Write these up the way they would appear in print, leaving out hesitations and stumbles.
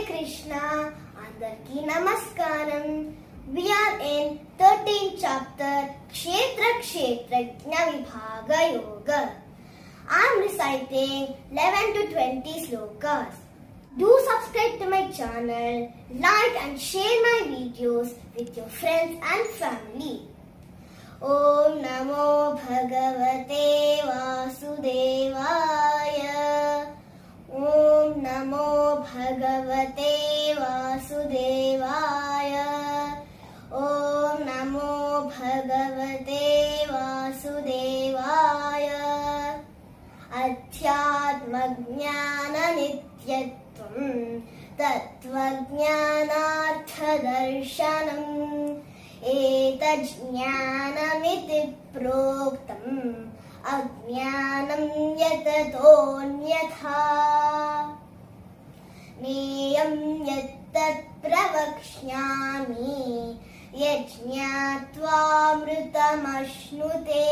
Krishna, Andarki Namaskaram. We are in 13th chapter, Kshetra Kshetrajna Vibhaga Yoga. I am reciting 11 to 20 slokas. Do subscribe to my channel, like and share my videos with your friends and family. Om Namo Bhagavate Vasudevaya. Om Namo Bhagavate Vasudevaya. Om Namo Bhagavate Vasudevaya. Adhyatma Jnana Nityatvam Tattva Jnanartha Darshanam Etajnanamiti Proktam Ajnanam Yatatonyatha Neyam Yattat Pravakshyami Yajñatvamrutamashnuте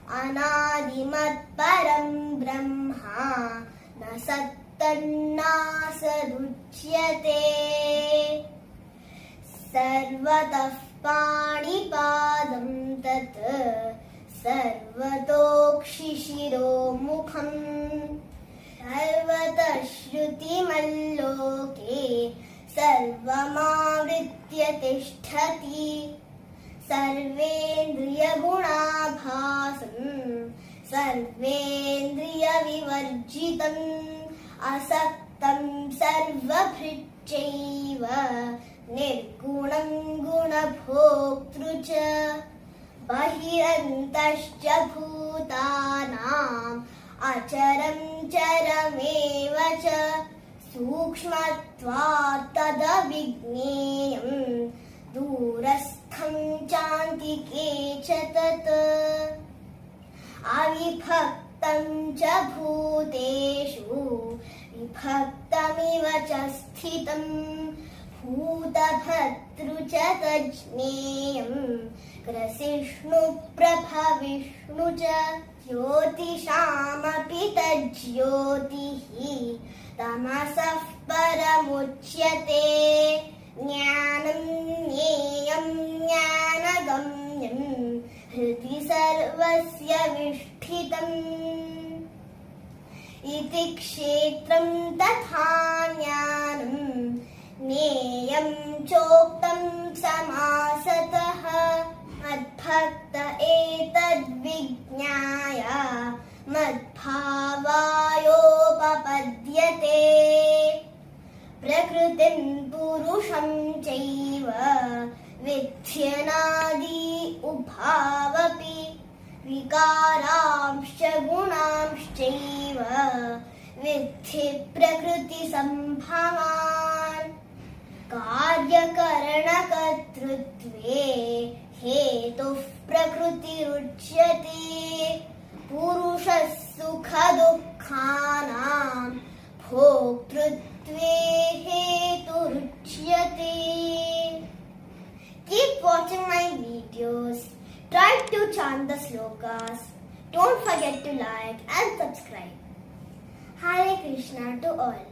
Anadimat Param Brahma Na Sattannasaduchyate Sarvatah Panipadam Tat Sarvatokshishiro-mukham Sarvatah Shruti-malloke Sarvamavritya tishthati Sarvendriya-gunabhasam Sarvendriya-vivarjitam Asaktam sarvabhrichaiva Nirgunam gunabhoktrucha Bahirantascha bhutanam Acharam charamevacha Sukshmatvat tadavijneyam Durastham chantike cha tat Avibhaktam cha bhuteshu Vibhaktamiva cha sthitam Bhutabhatru cha tajneyam Grasishnu prabha vishnu cha Jyotishamapi tajyotihi Tamasah paramuchyate Jnanam Nyeyam Jnanagamyam Hridi sarvasya vishthitam Iti kshetram tatha jnanam Neyam choktam samasataha Madbhakta etad vijñāya Madbhāvāyopapadyate Prakritim purusham chaiva Vidhyanādi ubhāvapi Vikaramscha gunamschaiva Vidhi prakriti sambhavan Karya-karana-kartrutve Hetuh prakritiruchyate Purushas sukha-dukkhanam Bhoktrutve heturuchyate. Keep watching my videos. Try to chant the slokas. Don't forget to like and subscribe. Hare Krishna to all.